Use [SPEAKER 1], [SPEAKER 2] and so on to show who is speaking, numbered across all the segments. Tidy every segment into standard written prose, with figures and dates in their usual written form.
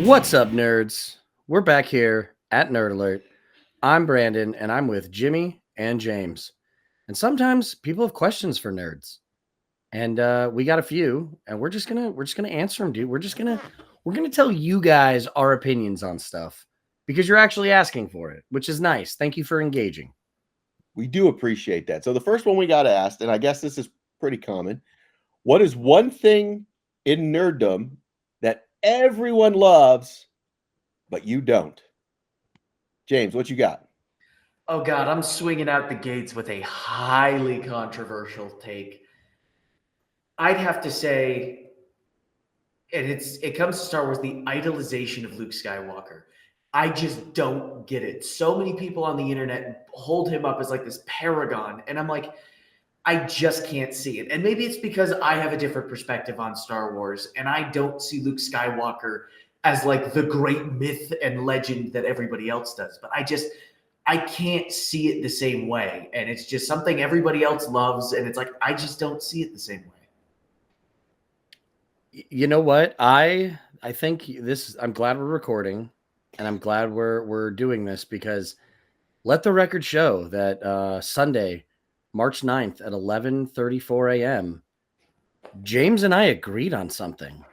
[SPEAKER 1] What's up, nerds? We're back here at Nerd Alert. I'm Brandon, and I'm with Jimmy and James. And sometimes people have questions for nerds, and we got a few, and we're just gonna answer them, dude. We're gonna tell you guys our opinions on stuff because you're actually asking for it, which is nice. Thank you for engaging.
[SPEAKER 2] We do appreciate that. So the first one we got asked, and I guess this is pretty common. What is one thing in nerddom that everyone loves, but you don't? James, what you got?
[SPEAKER 3] Oh God, I'm swinging out the gates with a highly controversial take. I'd have to say, and it comes to Star Wars, the idolization of Luke Skywalker. I just don't get it. So many people on the internet hold him up as like this paragon, and I'm like, I just can't see it. And maybe it's because I have a different perspective on Star Wars, and I don't see Luke Skywalker as like the great myth and legend that everybody else does. But I can't see it the same way. And it's just something everybody else loves. And it's like, I just don't see it the same way.
[SPEAKER 1] You know what? I think this. I'm glad we're recording, and I'm glad we're doing this because let the record show that Sunday, March 9th at 11:34 a.m., James and I agreed on something.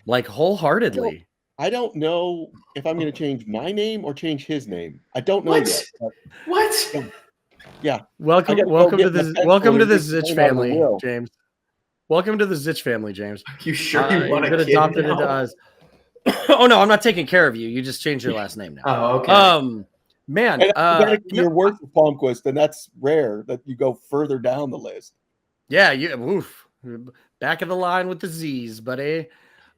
[SPEAKER 1] Like wholeheartedly.
[SPEAKER 2] I don't know if I'm going to change my name or change his name. I don't know
[SPEAKER 3] What?
[SPEAKER 2] yet.
[SPEAKER 3] What?
[SPEAKER 2] Yeah.
[SPEAKER 1] Welcome
[SPEAKER 2] I gotta go
[SPEAKER 1] to
[SPEAKER 2] get
[SPEAKER 1] the
[SPEAKER 2] my
[SPEAKER 1] welcome to
[SPEAKER 2] pencil
[SPEAKER 1] the
[SPEAKER 2] and
[SPEAKER 1] Zitch
[SPEAKER 2] write out the
[SPEAKER 1] family,
[SPEAKER 2] will.
[SPEAKER 1] James. Welcome to the Zitch family, James.
[SPEAKER 3] You sure you want
[SPEAKER 1] You've
[SPEAKER 3] a
[SPEAKER 1] been
[SPEAKER 3] kid
[SPEAKER 1] adopted
[SPEAKER 3] now?
[SPEAKER 1] into us. Oh no, I'm not taking care of you. You just changed your last name now.
[SPEAKER 3] Oh, okay.
[SPEAKER 1] Man,
[SPEAKER 2] And alphabetically,
[SPEAKER 1] no,
[SPEAKER 2] you're worse with Palmquist, and that's rare that you go further down the list.
[SPEAKER 1] yeah, oof, back of the line with the Z's, buddy.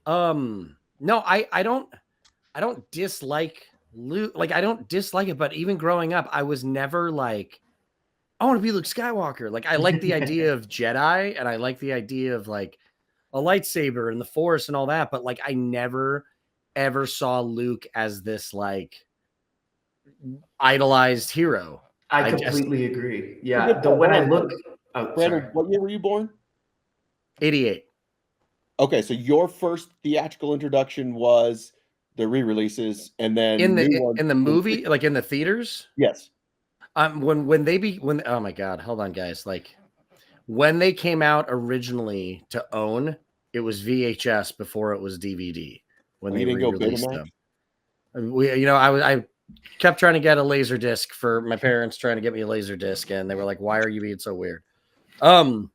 [SPEAKER 1] No, I don't dislike Luke. Like I don't dislike it, but even growing up, I was never like, I want to be Luke Skywalker. Like I like the idea of Jedi, and I like the idea of like a lightsaber and the Force and all that, but like I never ever saw Luke as this like idolized hero.
[SPEAKER 3] I
[SPEAKER 1] I just
[SPEAKER 3] completely agree.
[SPEAKER 2] Well,
[SPEAKER 3] Yeah.
[SPEAKER 2] good point.
[SPEAKER 3] When I
[SPEAKER 2] Hold on,
[SPEAKER 3] look, oh,
[SPEAKER 2] Brandon,
[SPEAKER 3] sorry.
[SPEAKER 2] what year were you born?
[SPEAKER 1] 88.
[SPEAKER 2] Okay, so your first theatrical introduction was the re-releases, and then
[SPEAKER 1] In
[SPEAKER 2] new
[SPEAKER 1] the
[SPEAKER 2] ones.
[SPEAKER 1] in the movie, like in the theaters.
[SPEAKER 2] Yes.
[SPEAKER 1] When oh my god, hold on guys, like when they came out originally to own, it was VHS before it was DVD when
[SPEAKER 2] Oh,
[SPEAKER 1] they
[SPEAKER 2] you didn't go
[SPEAKER 1] re-released
[SPEAKER 2] Betamax?
[SPEAKER 1] them. I kept trying to get a laser disc for my parents, trying to get me a laser disc, and they were like, "Why are you being so weird?"
[SPEAKER 2] Oh,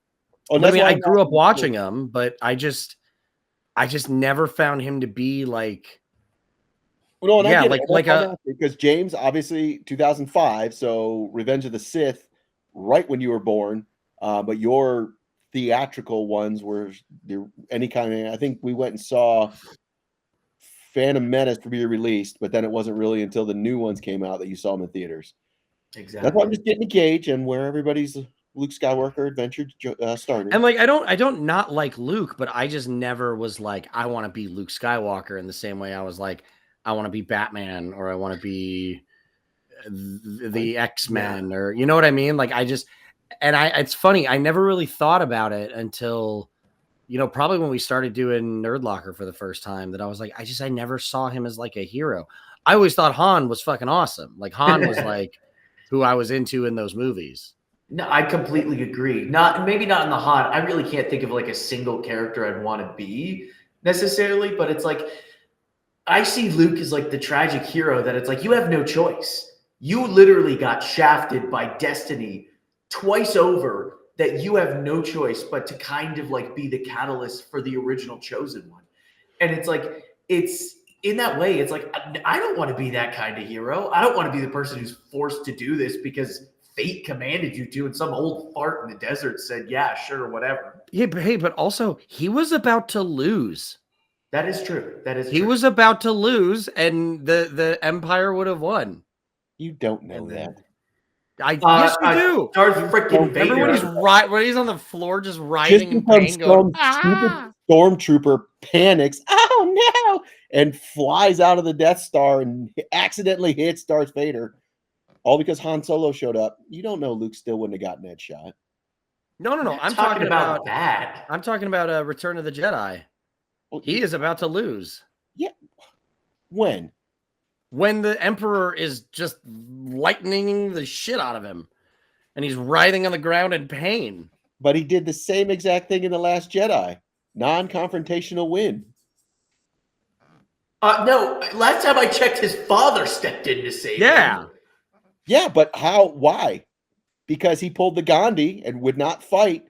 [SPEAKER 1] But I
[SPEAKER 2] that's
[SPEAKER 1] mean,
[SPEAKER 2] why
[SPEAKER 1] I
[SPEAKER 2] I'm
[SPEAKER 1] grew up
[SPEAKER 2] asking.
[SPEAKER 1] watching them, but I just never found him to be like,
[SPEAKER 2] No, and I
[SPEAKER 1] yeah,
[SPEAKER 2] get it. And
[SPEAKER 1] like
[SPEAKER 2] that's why I'm
[SPEAKER 1] a
[SPEAKER 2] asking, because James, obviously, 2005, so Revenge of the Sith, right when you were born. But your theatrical ones were any kind of. I think we went and saw Phantom Menace to be released, but then it wasn't really until the new ones came out that you saw them in theaters. That's why I'm
[SPEAKER 3] Exactly.
[SPEAKER 2] just getting a gauge and where everybody's Luke Skywalker adventure started.
[SPEAKER 1] and like I don't not like Luke, but I just never was like I want to be Luke Skywalker in the same way I was like I want to be Batman or I want to be the X-Men or you know what I mean? Like I just it's funny, I never really thought about it until probably when we started doing Nerd Locker for the first time that I was like I never saw him as like a hero. I always thought Han was fucking awesome. Like Han was like who I was into in those movies.
[SPEAKER 3] No, I completely agree. Maybe not in the Han. I really can't think of like a single character I'd want to be necessarily, but it's like I see Luke as like the tragic hero that it's like you have no choice. You literally got shafted by destiny twice over that you have no choice but to kind of like be the catalyst for the original chosen one. And it's like it's in that way, it's like I don't want to be that kind of hero. I don't want to be the person who's forced to do this because fate commanded you to, and some old fart in the desert said, "Yeah, sure, whatever."
[SPEAKER 1] Yeah, but hey, but also he was about to lose.
[SPEAKER 3] That is true. That is
[SPEAKER 1] He
[SPEAKER 3] true.
[SPEAKER 1] was about to lose, and the Empire would have won.
[SPEAKER 2] You don't know
[SPEAKER 1] And
[SPEAKER 2] that.
[SPEAKER 1] then yes, you do.
[SPEAKER 3] Darth freaking
[SPEAKER 1] Remember
[SPEAKER 3] Vader.
[SPEAKER 1] when he's on the floor just
[SPEAKER 2] Just
[SPEAKER 1] writhing in
[SPEAKER 2] because
[SPEAKER 1] pain, going,
[SPEAKER 2] some stupid stormtrooper panics, oh no, and flies out of the Death Star and accidentally hits Darth Vader, all because Han Solo showed up. You don't know Luke still wouldn't have gotten that shot.
[SPEAKER 1] No. I'm
[SPEAKER 3] talking
[SPEAKER 1] talking about
[SPEAKER 3] that.
[SPEAKER 1] I'm talking about Return of the Jedi.
[SPEAKER 2] Well,
[SPEAKER 1] He is about to lose.
[SPEAKER 2] yeah, When?
[SPEAKER 1] When the Emperor is just lightning the shit out of him, and he's writhing on the ground in pain.
[SPEAKER 2] But he did the same exact thing in The Last Jedi. Non-confrontational win.
[SPEAKER 3] No, last time I checked, his father stepped in to save him.
[SPEAKER 2] Yeah, but how? Why? Because he pulled the Gandhi and would not fight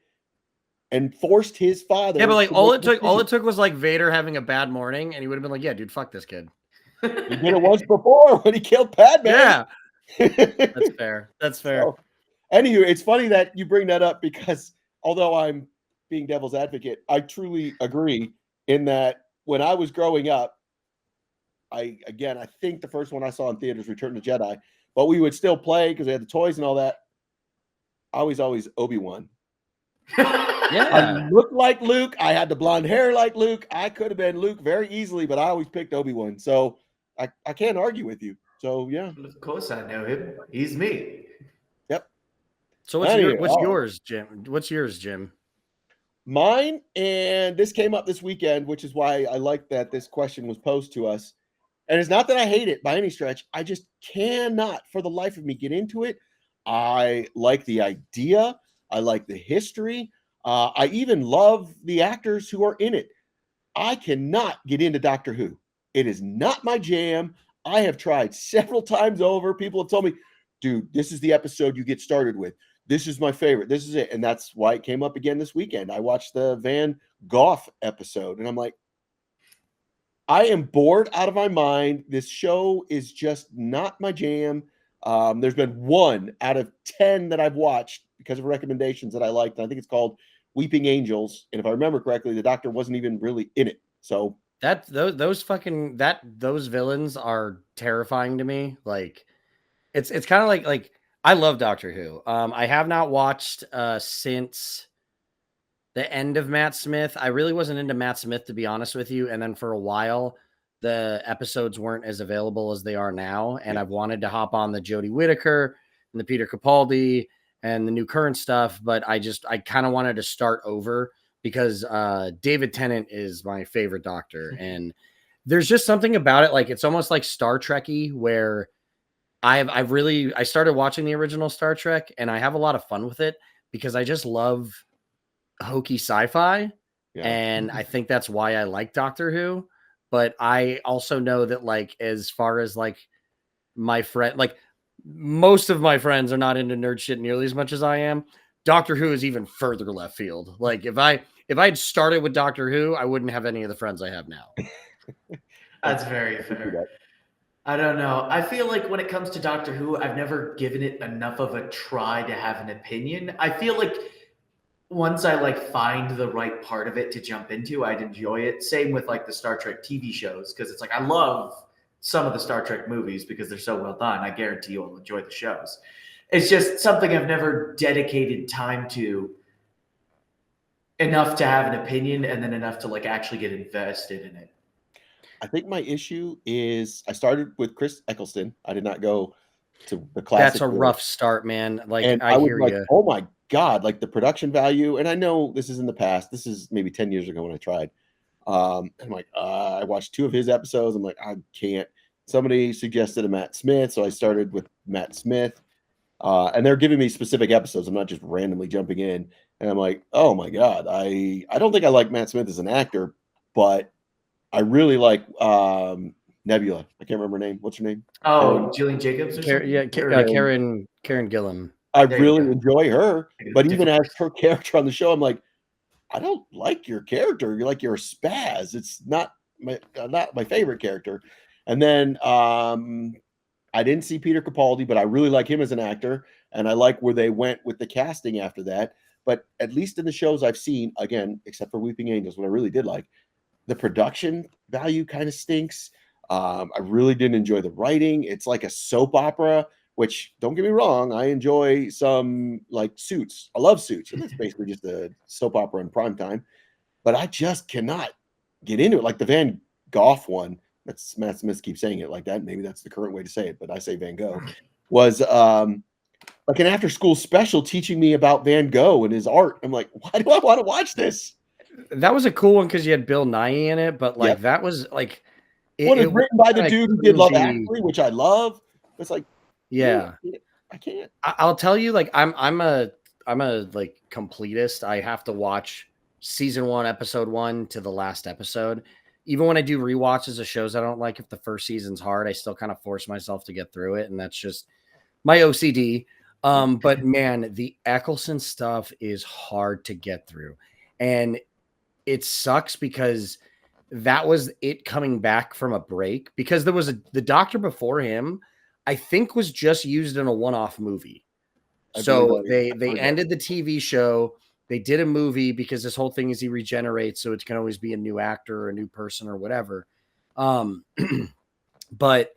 [SPEAKER 2] and forced his father.
[SPEAKER 1] Yeah, but like
[SPEAKER 2] to
[SPEAKER 1] all
[SPEAKER 2] make
[SPEAKER 1] it
[SPEAKER 2] decisions.
[SPEAKER 1] took was like Vader having a bad morning, and he would have been like, "Yeah, dude, fuck this kid."
[SPEAKER 2] He did it once before when he killed Padme.
[SPEAKER 1] Yeah, that's fair. That's fair.
[SPEAKER 2] So, anywho, it's funny that you bring that up because although I'm being devil's advocate, I truly agree in that when I was growing up, I think the first one I saw in theaters, Return of the Jedi, but we would still play because they had the toys and all that. I was always Obi-Wan.
[SPEAKER 1] Yeah,
[SPEAKER 2] I looked like Luke. I had the blonde hair like Luke. I could have been Luke very easily, but I always picked Obi-Wan. So I can't argue with you. So yeah.
[SPEAKER 3] Of course I know him. He's me.
[SPEAKER 2] Yep.
[SPEAKER 1] So what's yours, Jim? What's yours, Jim?
[SPEAKER 2] Mine, and this came up this weekend, which is why I like that this question was posed to us. And it's not that I hate it by any stretch. I just cannot, for the life of me, get into it. I like the idea. I like the history. I even love the actors who are in it. I cannot get into Doctor Who. It is not my jam. I have tried several times over. People have told me, dude, this is the episode you get started with. This is my favorite. This is it. And that's why it came up again this weekend. I watched the Van Gogh episode, and I'm like, I am bored out of my mind. This show is just not my jam. There's been 1 out of 10 that I've watched because of recommendations that I liked. I think it's called Weeping Angels. And if I remember correctly, the Doctor wasn't even really in it. So
[SPEAKER 1] those villains are terrifying to me. Like it's kind of like I love Doctor Who. I have not watched since the end of Matt Smith. I really wasn't into Matt Smith, to be honest with you. And then for a while, the episodes weren't as available as they are now. And I've wanted to hop on the Jodie Whittaker and the Peter Capaldi and the new current stuff, but I kind of wanted to start over because David Tennant is my favorite Doctor. And there's just something about it. Like, it's almost like Star Trek-y, where I started watching the original Star Trek, and I have a lot of fun with it because I just love hokey sci-fi. And I think that's why I like Doctor Who. But I also know that, like, as far as like my friend, like most of my friends are not into nerd shit nearly as much as I am. Doctor Who is even further left field. Like, if I had started with Doctor Who, I wouldn't have any of the friends I have now.
[SPEAKER 3] That's very fair. I don't know. I feel like when it comes to Doctor Who, I've never given it enough of a try to have an opinion. I feel like once I like find the right part of it to jump into, I'd enjoy it. Same with like the Star Trek TV shows, because it's like I love some of the Star Trek movies because they're so well done. I guarantee you'll enjoy the shows. It's just something I've never dedicated time to enough to have an opinion and then enough to like actually get invested in it.
[SPEAKER 2] I think my issue is I started with Chris Eccleston. I did not go to the classic.
[SPEAKER 1] That's a rough start, man. Like,
[SPEAKER 2] and
[SPEAKER 1] I
[SPEAKER 2] was
[SPEAKER 1] hear
[SPEAKER 2] like,
[SPEAKER 1] you.
[SPEAKER 2] oh my God, like the production value. And I know this is in the past. This is maybe 10 years ago when I tried. I'm like, I watched 2 of his episodes. I'm like, I can't. Somebody suggested a Matt Smith, so I started with Matt Smith. And they're giving me specific episodes. I'm not just randomly jumping in. And I'm like, oh my God, I don't think I like Matt Smith as an actor, but I really like Nebula. I can't remember her name. What's her name?
[SPEAKER 3] Oh, Jillian Jacobs or something?
[SPEAKER 1] Karen Gillan.
[SPEAKER 2] I really enjoy her, but even as her character on the show, I'm like, I don't like your character. You're like, you're a spaz. It's not my favorite character. And then I didn't see Peter Capaldi, but I really like him as an actor, and I like where they went with the casting after that. But at least in the shows I've seen, again, except for Weeping Angels, what I really did like, the production value kind of stinks. I really didn't enjoy the writing. It's like a soap opera, which, don't get me wrong, I enjoy some like Suits. I love Suits, and it's basically just a soap opera in prime time. But I just cannot get into it. Like the Van Gogh one, that's Matt Smith keeps saying it like that. Maybe that's the current way to say it, but I say Van Gogh, was like an after-school special teaching me about Van Gogh and his art. I'm like, why do I want to watch this?
[SPEAKER 1] That was a cool one because you had Bill Nye in it, but like that was like
[SPEAKER 2] Well, it's written by the
[SPEAKER 1] kinda
[SPEAKER 2] dude who did Love
[SPEAKER 1] cringy.
[SPEAKER 2] Actually, which I love. It's like,
[SPEAKER 1] Yeah.
[SPEAKER 2] I can't.
[SPEAKER 1] I'll tell you, like, I'm a like completist. I have to watch season 1, episode 1 to the last episode. Even when I do rewatches of shows I don't like, if the first season's hard, I still kind of force myself to get through it, and that's just my OCD. But man, the Eccleston stuff is hard to get through. And it sucks because that was it coming back from a break, because there was the doctor before him, I think, was just used in a one-off movie.
[SPEAKER 2] I believe
[SPEAKER 1] So
[SPEAKER 2] I
[SPEAKER 1] they
[SPEAKER 2] heard that.
[SPEAKER 1] ended the TV show. They did a movie because this whole thing is he regenerates, so it can always be a new actor or a new person or whatever. But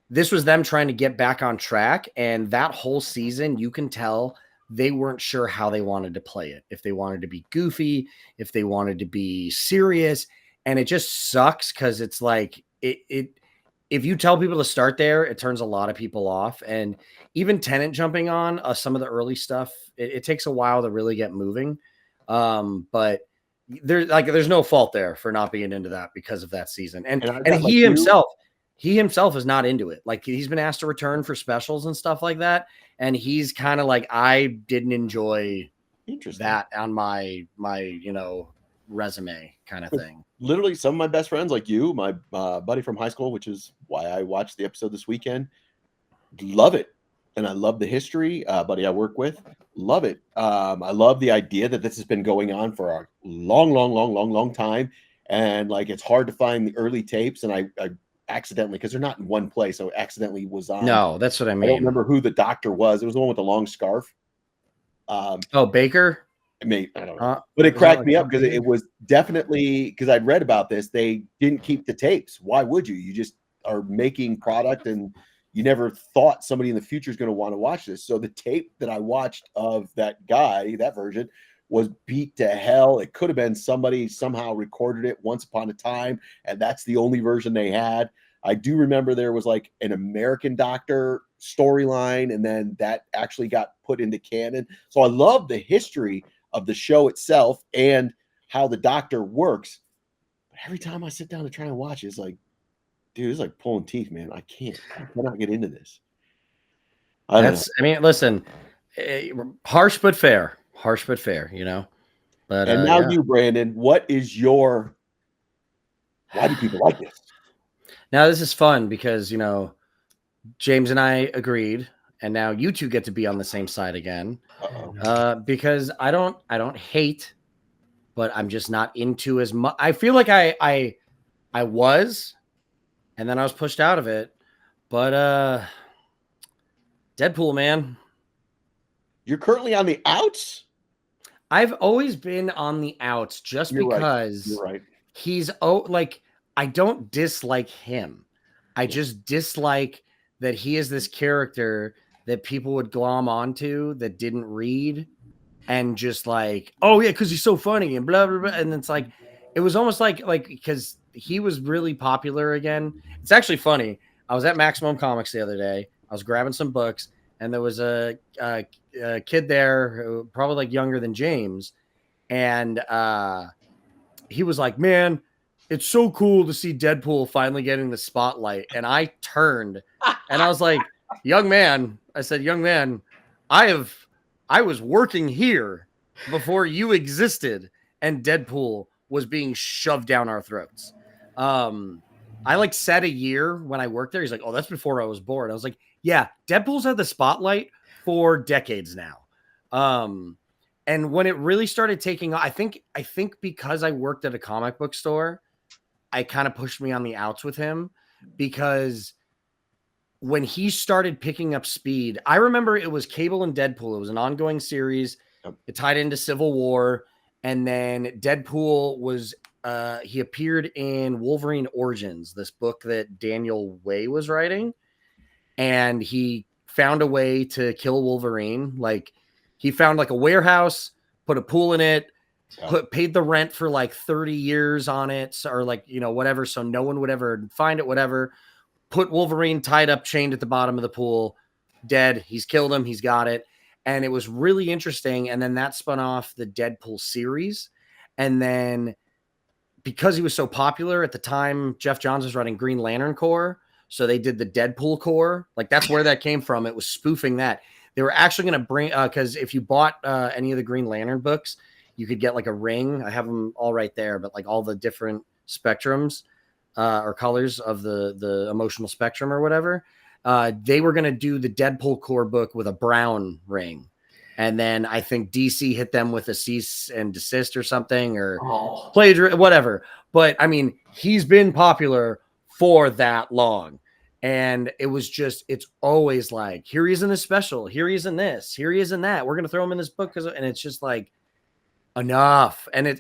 [SPEAKER 1] this was them trying to get back on track, and that whole season, you can tell they weren't sure how they wanted to play it. If they wanted to be goofy, if they wanted to be serious, and it just sucks because it's like it if you tell people to start there, it turns a lot of people off. And even Tenant jumping on some of the early stuff, it takes a while to really get moving. But there's no fault there for not being into that because of that season. And
[SPEAKER 2] And I've
[SPEAKER 1] and
[SPEAKER 2] got like
[SPEAKER 1] he himself is not into it. Like, he's been asked to return for specials and stuff like that, and he's kind of like, I didn't enjoy
[SPEAKER 2] interesting.
[SPEAKER 1] that on my resume kind of thing.
[SPEAKER 2] Literally, some of my best friends, like you, my buddy from high school, which is why I watched the episode this weekend, love it. And I love the history. Buddy I work with, love it. I love the idea that this has been going on for a long time. And like, it's hard to find the early tapes. And I accidentally, because they're not in one place, so accidentally was on.
[SPEAKER 1] No, that's what I
[SPEAKER 2] I don't
[SPEAKER 1] mean.
[SPEAKER 2] remember who the doctor was. It was the one with the long scarf.
[SPEAKER 1] Oh, Baker?
[SPEAKER 2] I don't know. But it cracked me up because it was definitely, because I'd read about this, they didn't keep the tapes. Why would you? You just are making product, and you never thought somebody in the future is going to want to watch this. So the tape that I watched of that guy, that version, was beat to hell. It could have been somebody somehow recorded it once upon a time, and that's the only version they had. I do remember there was like an American Doctor storyline, and then that actually got put into canon. So I love the history of the show itself and how the Doctor works. But every time I sit down to try and watch it, it's like, dude, it's like pulling teeth, man. I cannot get into this. I mean,
[SPEAKER 1] listen, harsh but fair. But
[SPEAKER 2] and now you, Brandon, why do people like this?
[SPEAKER 1] Now this is fun because, James and I agreed, and now you two get to be on the same side again. Because I don't hate, but I'm just not into as much. I feel like I was, and then I was pushed out of it. But Deadpool, man.
[SPEAKER 2] You're currently on the outs?
[SPEAKER 1] I've always been on the outs just because
[SPEAKER 2] You're right.
[SPEAKER 1] He's I don't dislike him. I just dislike that he is this character that people would glom onto that didn't read, and just like, oh yeah, because he's so funny and blah blah blah. And it's like, it was almost like because he was really popular again. It's actually funny. I was at Maximum Comics the other day. I was grabbing some books, and there was a kid there who probably like younger than James, and he was like, man, it's so cool to see Deadpool finally getting the spotlight. And I turned and I was like, young man, I was working here before you existed, and Deadpool was being shoved down our throats. I like said a year when I worked there. He's like, oh, that's before I was born. I was like, yeah, Deadpool's had the spotlight for decades now. And when it really started taking off, I think because I worked at a comic book store, I kind of pushed me on the outs with him, because when he started picking up speed, I remember it was Cable and Deadpool. It was an ongoing series. It tied into Civil War. And then Deadpool was, he appeared in Wolverine Origins, this book that Daniel Way was writing. And he found a way to kill Wolverine. Like, he found like a warehouse, put a pool in it, paid the rent for like 30 years on it, or like, whatever. So no one would ever find it, whatever. Put Wolverine tied up, chained at the bottom of the pool, dead. He's killed him. He's got it. And it was really interesting. And then that spun off the Deadpool series. And then because he was so popular at the time, Jeff Johns was running Green Lantern Corps. So they did the Deadpool Corps. Like that's where that came from. It was spoofing that. They were actually going to bring, because if you bought any of the Green Lantern books, you could get like a ring. I have them all right there, but like all the different spectrums or colors of the emotional spectrum or whatever. They were going to do the Deadpool Corps book with a brown ring. And then I think DC hit them with a cease and desist or something, or plagiarism, whatever. But I mean, he's been popular for that long. And it was just, it's always like, here he is in this special, here he is in this, here he is in that. We're going to throw him in this book. And it's just like, enough. And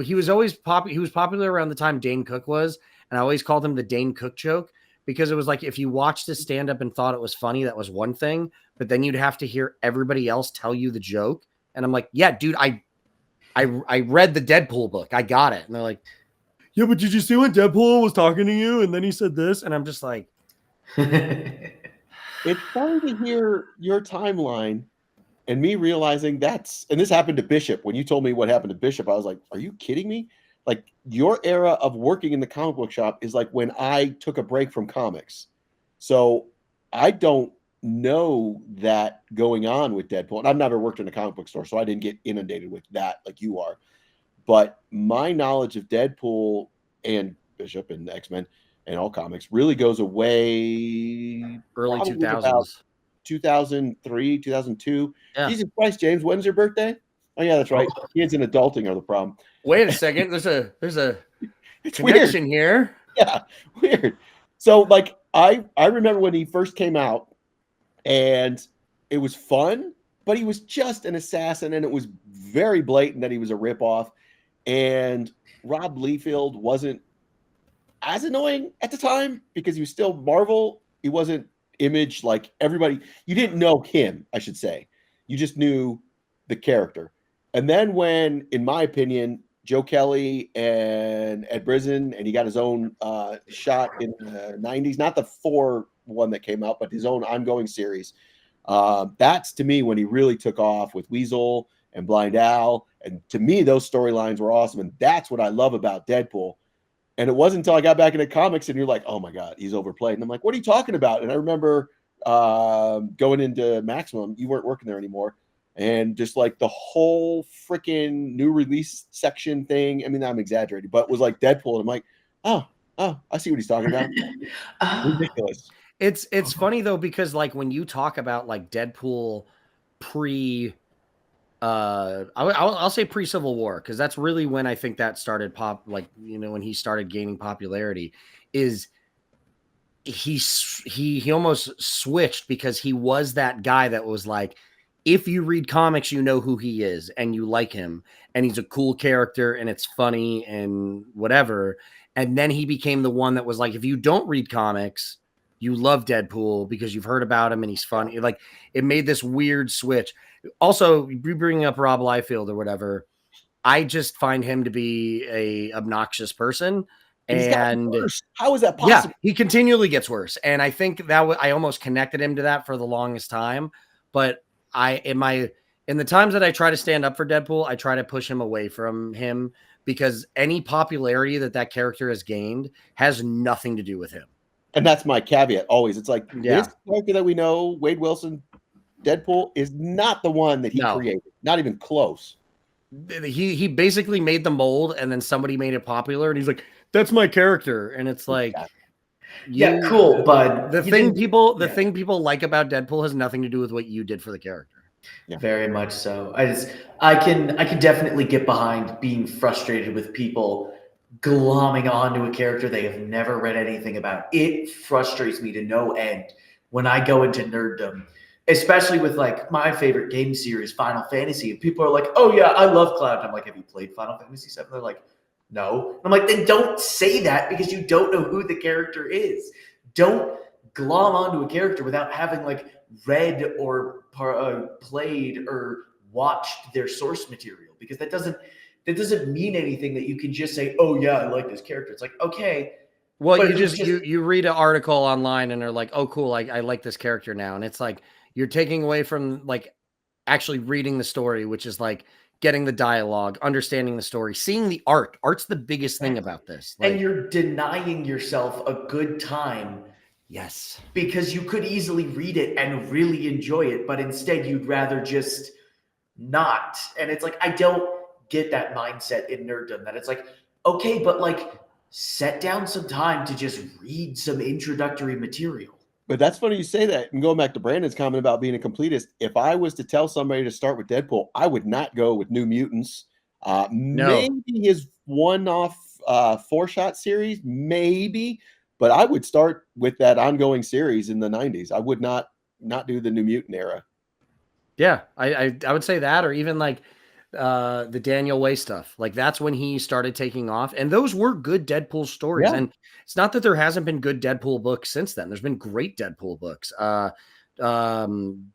[SPEAKER 1] he was always popular. He was popular around the time Dane Cook was. And I always called him the Dane Cook joke, because it was like, if you watched his stand up and thought it was funny, that was one thing, but then you'd have to hear everybody else tell you the joke. And I'm like, yeah, dude, I read the Deadpool book. I got it. And they're like, yeah, but did you see when Deadpool was talking to you? And then he said this. And I'm just like,
[SPEAKER 2] it's funny to hear your timeline and me realizing and this happened to Bishop. When you told me what happened to Bishop, I was like, are you kidding me? Like, your era of working in the comic book shop is like when I took a break from comics. So I don't know that going on with Deadpool. And I've never worked in a comic book store, so I didn't get inundated with that like you are. But my knowledge of Deadpool and Bishop and X-Men and all comics really goes away
[SPEAKER 1] early 2000s.
[SPEAKER 2] 2003, 2002.
[SPEAKER 1] Yeah.
[SPEAKER 2] Jesus Christ, James, when's your birthday? Oh yeah, that's right. Kids and adulting are the problem.
[SPEAKER 1] Wait a second. There's a
[SPEAKER 2] it's
[SPEAKER 1] connection
[SPEAKER 2] weird.
[SPEAKER 1] Here.
[SPEAKER 2] Yeah, weird. So like I remember when he first came out, and it was fun, but he was just an assassin, and it was very blatant that he was a ripoff. And Rob Liefeld wasn't as annoying at the time because he was still Marvel. He wasn't Image like everybody. You didn't know him, I should say. You just knew the character. And then when, in my opinion, Joe Kelly and Ed Brisson, and he got his own shot in the 90s, not the 4-1 that came out, but his own ongoing series. That's, to me, when he really took off with Weasel and Blind Al. And to me, those storylines were awesome. And that's what I love about Deadpool. And it wasn't until I got back into comics and you're like, oh, my God, he's overplayed. And I'm like, what are you talking about? And I remember going into Maximum. You weren't working there anymore. And just like the whole freaking new release section thing. I mean, I'm exaggerating, but it was like Deadpool. And I'm like, oh, I see what he's talking about. Ridiculous.
[SPEAKER 1] It's funny though, because like when you talk about like Deadpool I'll say pre-Civil War, because that's really when I think that started when he started gaining popularity, is he almost switched, because he was that guy that was like, if you read comics, you know who he is and you like him and he's a cool character and it's funny and whatever. And then he became the one that was like, if you don't read comics, you love Deadpool because you've heard about him and he's funny. Like, it made this weird switch. Also, you bringing up Rob Liefeld or whatever, I just find him to be a obnoxious person. And
[SPEAKER 2] how is that possible?
[SPEAKER 1] Yeah, he continually gets worse. And I think that I almost connected him to that for the longest time. But in the times that I try to stand up for Deadpool, I try to push him away from him, because any popularity that character has gained has nothing to do with him.
[SPEAKER 2] And that's my caveat always. It's like, this character that we know, Wade Wilson, Deadpool, is not the one that he created. Not even close.
[SPEAKER 1] He basically made the mold, and then somebody made it popular, and he's like, that's my character. And it's like,
[SPEAKER 3] cool, bud.
[SPEAKER 1] The thing people like about Deadpool has nothing to do with what you did for the character.
[SPEAKER 3] Yeah. Very much so. I can definitely get behind being frustrated with people glomming onto a character they have never read anything about. It frustrates me to no end when I go into nerddom, especially with like my favorite game series, Final Fantasy. And people are like, oh yeah, I love Cloud. And I'm like, have you played Final Fantasy VII? They're like, no. And I'm like, then don't say that, because you don't know who the character is. Don't glom onto a character without having like read or played or watched their source material, because that doesn't mean anything that you can just say, oh yeah, I like this character. It's like, okay.
[SPEAKER 1] Well, you read an article online and they're like, oh cool, I like this character now. And it's like, you're taking away from like actually reading the story, which is like getting the dialogue, understanding the story, seeing the art. Art's the biggest thing about this. Like,
[SPEAKER 3] and you're denying yourself a good time
[SPEAKER 1] yes,
[SPEAKER 3] because you could easily read it and really enjoy it, but instead you'd rather just not. And it's like, I don't get that mindset in nerddom that it's like, okay, but like set down some time to just read some introductory material.
[SPEAKER 2] But that's funny you say that. And going back to Brandon's comment about being a completist, if I was to tell somebody to start with Deadpool, I would not go with New Mutants. Maybe his one-off 4-shot series, maybe, but I would start with that ongoing series in the 90s. I would not do the New Mutant era.
[SPEAKER 1] yeah, I would say that, or even like the Daniel Way stuff. Like that's when he started taking off, and those were good Deadpool stories.
[SPEAKER 2] Yeah.
[SPEAKER 1] And it's not that there hasn't been good Deadpool books since then. There's been great Deadpool books.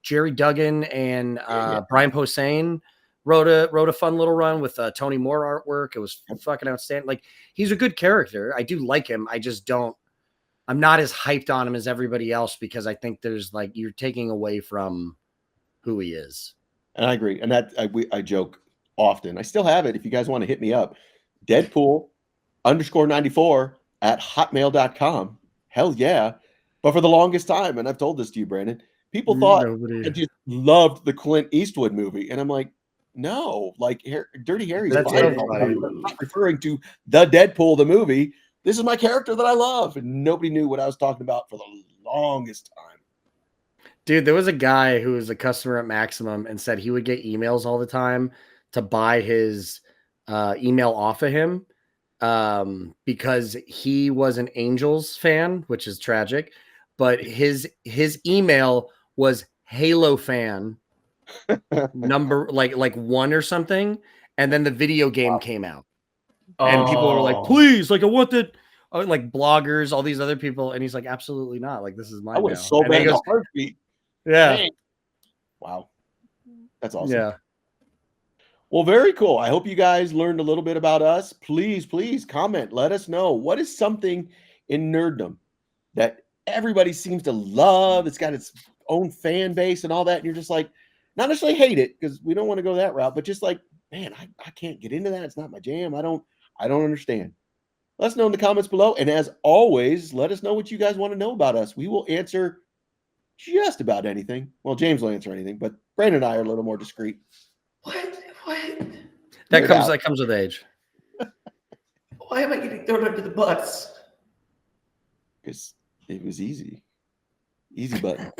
[SPEAKER 1] Jerry Duggan and Brian Posehn wrote a fun little run with Tony Moore artwork. It was fucking outstanding. Like he's a good character. I do like him. I just don't. I'm not as hyped on him as everybody else because I think there's like you're taking away from who he is.
[SPEAKER 2] And I agree. And that I joke often. I still have it. If you guys want to hit me up, Deadpool_94@hotmail.com. Hell yeah. But for the longest time, and I've told this to you, Brandon, people thought I just loved the Clint Eastwood movie. And I'm like, no, like Dirty Harry's
[SPEAKER 1] That's
[SPEAKER 2] fine.
[SPEAKER 1] so
[SPEAKER 2] I'm not referring to the Deadpool, the movie. This is my character that I love. And nobody knew what I was talking about for the longest time.
[SPEAKER 1] Dude, there was a guy who was a customer at Maximum and said he would get emails all the time to buy his email off of him because he was an Angels fan, which is tragic. But his email was Halo fan number like 1 or something, and then the video game came out, and people were like, "Please, like I want that." Like bloggers, all these other people, and he's like, "Absolutely not! Like this is my."
[SPEAKER 2] I would have so bad a heartbeat.
[SPEAKER 1] Yeah.
[SPEAKER 2] Dang. Wow. That's awesome.
[SPEAKER 1] Yeah.
[SPEAKER 2] Well, very cool. I hope you guys learned a little bit about us. Please, please comment. Let us know what is something in nerddom that everybody seems to love. It's got its own fan base and all that. And you're just like, not necessarily hate it because we don't want to go that route, but just like, man, I can't get into that. It's not my jam. I don't understand. Let us know in the comments below. And as always, let us know what you guys want to know about us. We will answer just about anything. Well, James will answer anything, but Brandon and I are a little more discreet.
[SPEAKER 3] What?
[SPEAKER 1] That comes with age.
[SPEAKER 3] Why am I getting thrown under the bus?
[SPEAKER 2] Because it was easy. Easy button.